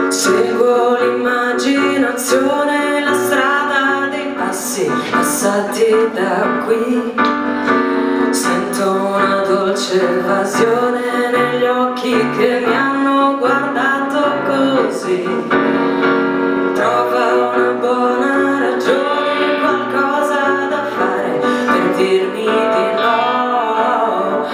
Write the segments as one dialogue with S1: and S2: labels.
S1: Seguo l'immaginazione, la strada dei passi passati da qui. Sento una dolce evasione negli occhi che mi hanno guardato così. Trova una buona ragione, qualcosa da fare per dirmi di no.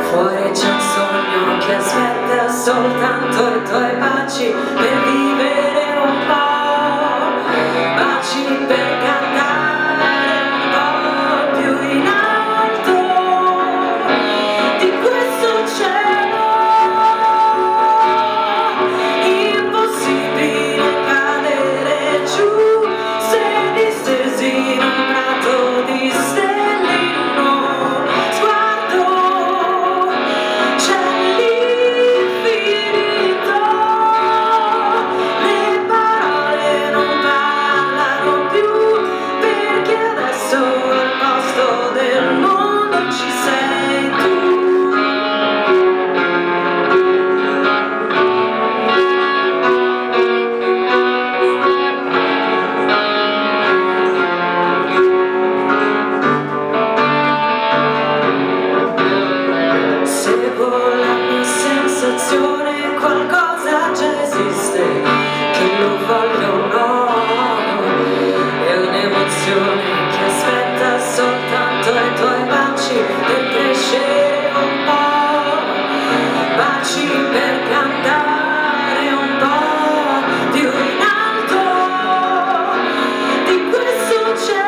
S1: Fuori c'è un sogno che aspetta soltanto i tuoi baci per vivere un po', baci per cantare un po' più in alto di questo cielo. Impossibile cadere giù se distesi in un prato di stelle in uno sguardo. C'è l'infinito, le parole non parlano più, perché adesso al posto del mondo ci sei tu. Seguo la mia sensazione, qualcosa già esiste, che lo voglio o no. È un'emozione che aspetta soltanto i tuoi baci per crescere un po', baci per cantare un po' più in alto di questo cielo.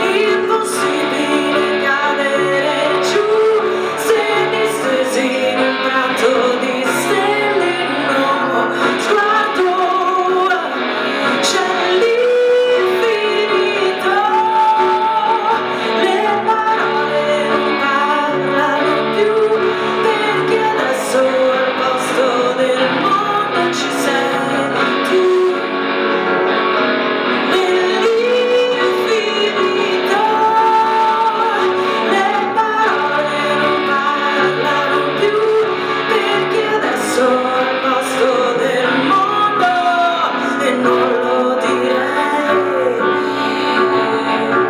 S1: Impossibile cadere giù se distesi in un prato di stelle in uno sguardo. C'è l'infinito, le parole non parlano più, perché adesso al posto del mondo ci sei tu. Nell'infinito le parole non parlano più, perché adesso al posto del mondo, e non lo direi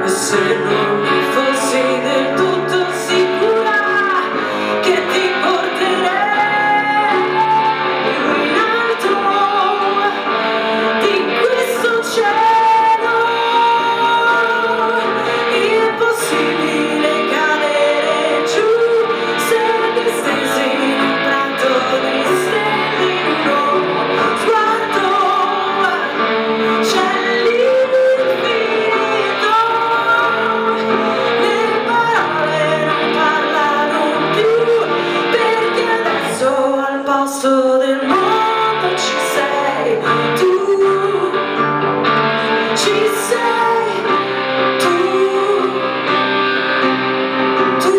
S1: se non mi fossi del tutto sicura che ti porterei più in alto di questo cielo. Impossibile cadere giù se distesi in un prato di stelle in uno sguardo. C'è l'infinito, le parole non parlano più, perché adesso al posto del mondo ci sei tu, ci sei tu, tu.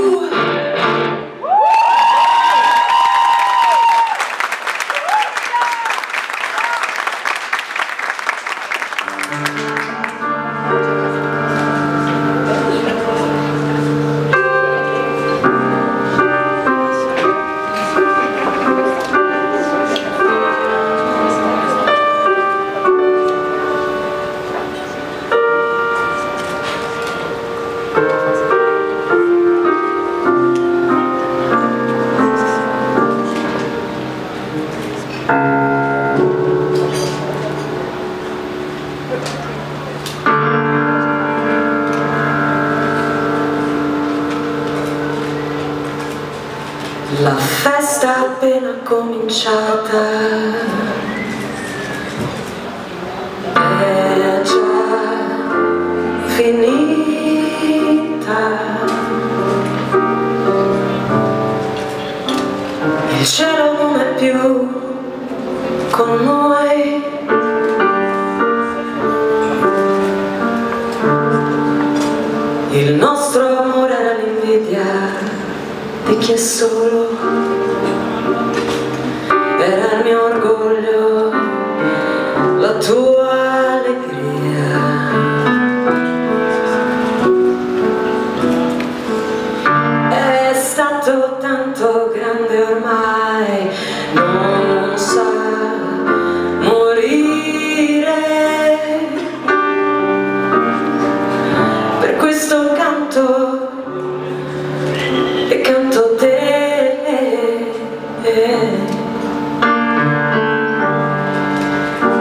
S1: La festa è appena cominciata, è già finita. Il cielo non è più con noi, il nostro amore era l'invidia di chi è solo. mio orgoglio, la tua allegria. È stato tanto grande ormai, non sa morire. Per questo canto e canto te.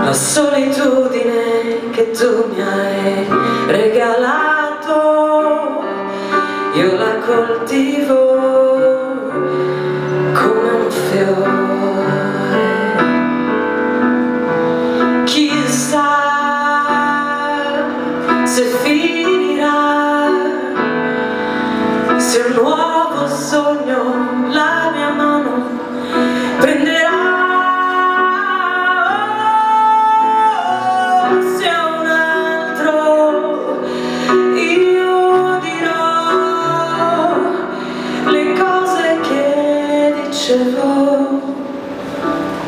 S1: La solitudine che tu mi hai regalato, io la coltivo come un fiore. Chissà se finirà, se un nuovo sogno la mia mano prenderà.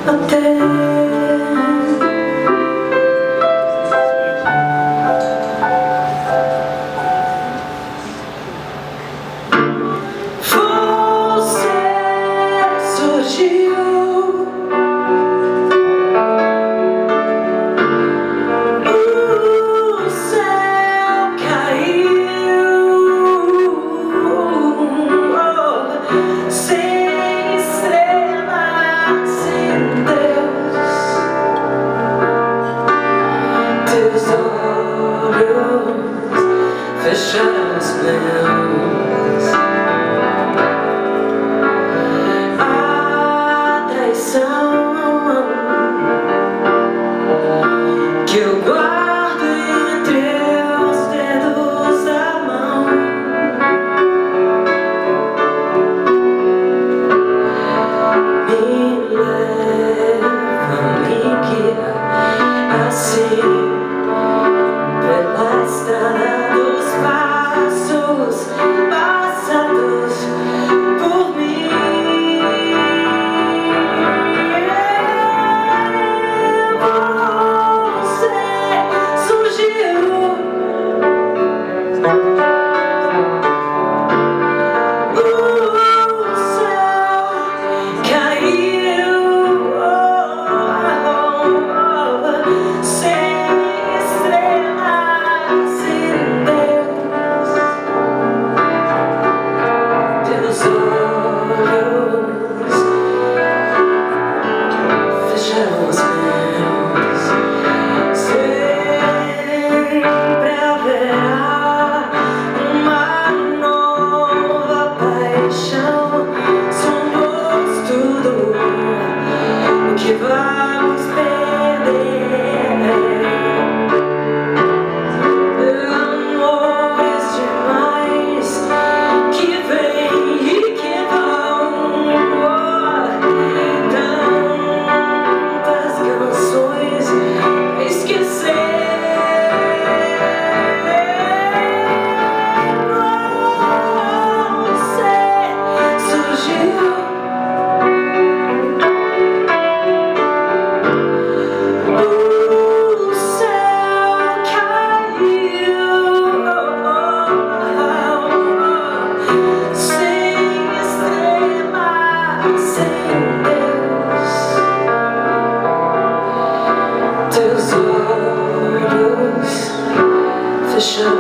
S1: A te. Forse sorgiu, o céu caiu, sem estrelas, teus olhos fecharam os meus. A traição que eu guardo entre os dedos da mão me leva, me guia assim pela estrada dos passos passados por mim. Você surgiu, o céu caiu, sem estrelas, sem Deus. Teus olhos fecharam os meus. Sempre haverá uma nova paixão. Somos tudo o que vamos perder. Amores demais que vêm e que vão. Tantas canções a esquecer. Você surgiu, o céu caiu, sem estrelas, sem Deus. Teus olhos fecharam